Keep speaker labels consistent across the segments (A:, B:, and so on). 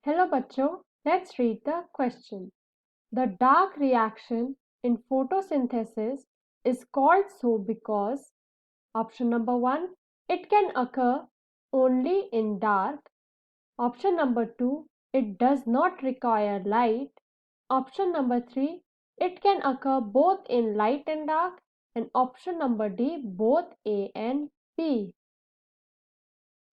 A: Hello बच्चों, let's read the question. The dark reaction in photosynthesis is called so because option number 1, it can occur only in dark. Option number 2, it does not require light. Option number 3, it can occur both in light and dark. And option number D, both A and B.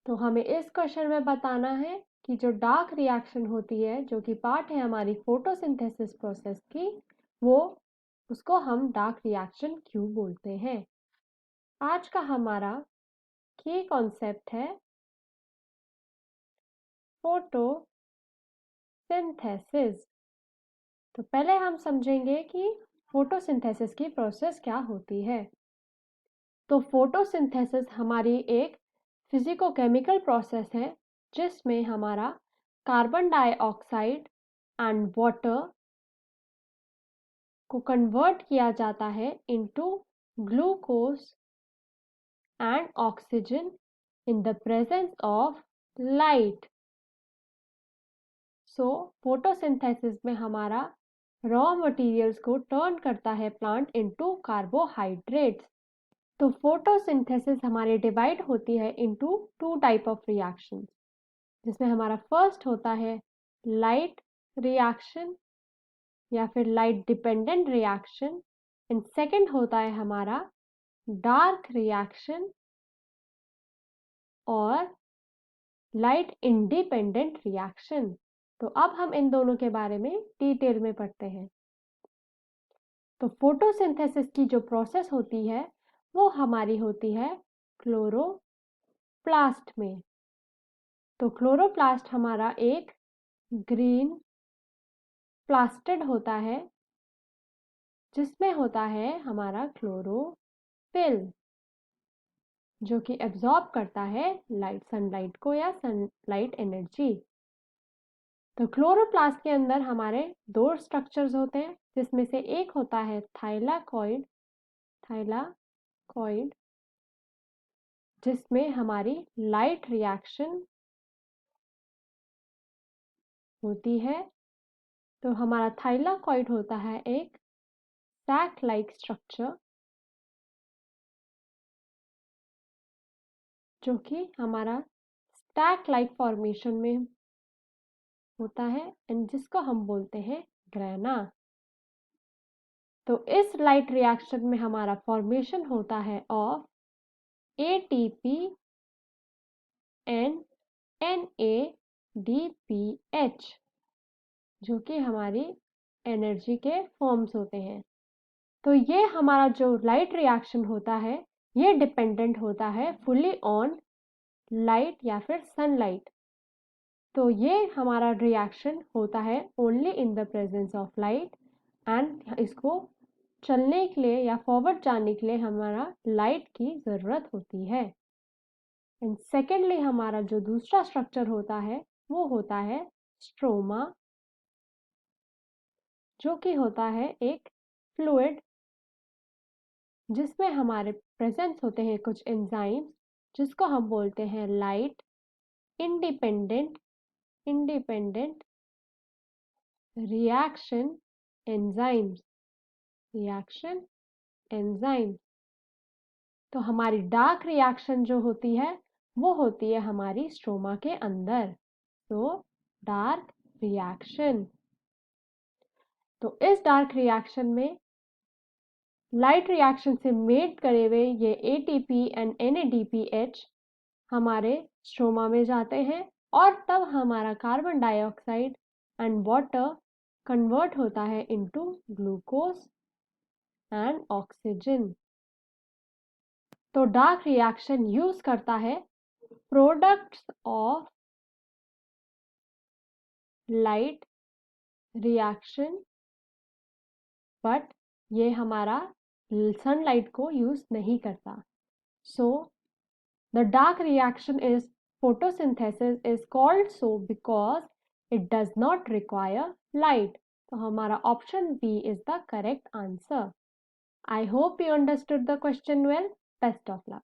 A: तो हमें इस question में बताना है कि जो dark reaction होती है, जो कि पार्ट है हमारी फोटोसिंथेसिस प्रोसेस की, वो उसको हम डार्क रिएक्शन क्यों बोलते हैं। आज का हमारा की कॉन्सेप्ट है फोटोसिंथेसिस। तो पहले हम समझेंगे कि फोटोसिंथेसिस की प्रोसेस क्या होती है। तो फोटोसिंथेसिस हमारी एक फिजिको-केमिकल प्रोसेस है जिसमें हमारा कार्बन डाइऑक्साइड एंड वाटर को कन्वर्ट किया जाता है into glucose and oxygen in the presence of light. So photosynthesis में हमारा रॉ मटेरियल्स को टर्न करता है प्लांट इनटू कार्बोहाइड्रेट्स। तो फोटोसिंथेसिस हमारे डिवाइड होती है into two type of reactions, जिसमें हमारा फर्स्ट होता है लाइट रिएक्शन या फिर light dependent reaction, and second होता है हमारा डार्क रिएक्शन और लाइट इंडिपेंडेंट रिएक्शन। तो अब हम इन दोनों के बारे में डिटेल में पढ़ते हैं। तो फोटोसिंथेसिस की जो प्रोसेस होती है वो हमारी होती है क्लोरोप्लास्ट में। तो क्लोरोप्लास्ट हमारा एक ग्रीन प्लास्टिड होता है जिसमें होता है हमारा क्लोरोफिल, जो कि एब्जॉर्ब करता है लाइट, सनलाइट को या सनलाइट एनर्जी। तो क्लोरोप्लास्ट के अंदर हमारे दो स्ट्रक्चर्स होते हैं, जिसमें से एक होता है थाइलाकॉइड जिसमें हमारी लाइट रिएक्शन होती है। तो हमारा थाइलाकॉइड होता है एक सैक लाइक स्ट्रक्चर जो कि हमारा स्टैक लाइक फॉर्मेशन में होता है एंड जिसको हम बोलते हैं ग्रेना। तो इस लाइट रिएक्शन में हमारा फॉर्मेशन होता है ऑफ ATP एंड NADPH, जो कि हमारी एनर्जी के फॉर्म्स होते हैं। तो ये हमारा जो लाइट रिएक्शन होता है ये डिपेंडेंट होता है फुली ऑन लाइट या फिर सनलाइट। तो ये हमारा रिएक्शन होता है only in the presence of light, and इसको चलने के लिए या फॉरवर्ड जाने के लिए हमारा लाइट की ज़रूरत होती है। एंड सेकेंडली हमारा जो दूसरा स्ट्रक्चर होता है वो होता है स्ट्रोमा, जो कि होता है एक फ्लूइड जिसमें हमारे प्रेजेंस होते हैं कुछ एंजाइम्स जिसको हम बोलते हैं लाइट इंडिपेंडेंट रिएक्शन एंजाइम्स। तो हमारी डार्क रिएक्शन जो होती है वो होती है हमारी स्ट्रोमा के अंदर। तो डार्क रिएक्शन, तो इस डार्क रिएक्शन में लाइट रिएक्शन से मेट करे हुए ये ATP एंड NADPH हमारे स्ट्रोमा में जाते हैं और तब हमारा carbon dioxide and water convert होता है इनटू ग्लूकोज एंड ऑक्सीजन। तो डार्क रिएक्शन यूज करता है products of light reaction, but ये हमारा सनलाइट को यूज नहीं करता। सो the dark reaction is photosynthesis is called so because it does not require light. तो हमारा option B is the correct answer. I hope you understood the question well. Best of luck.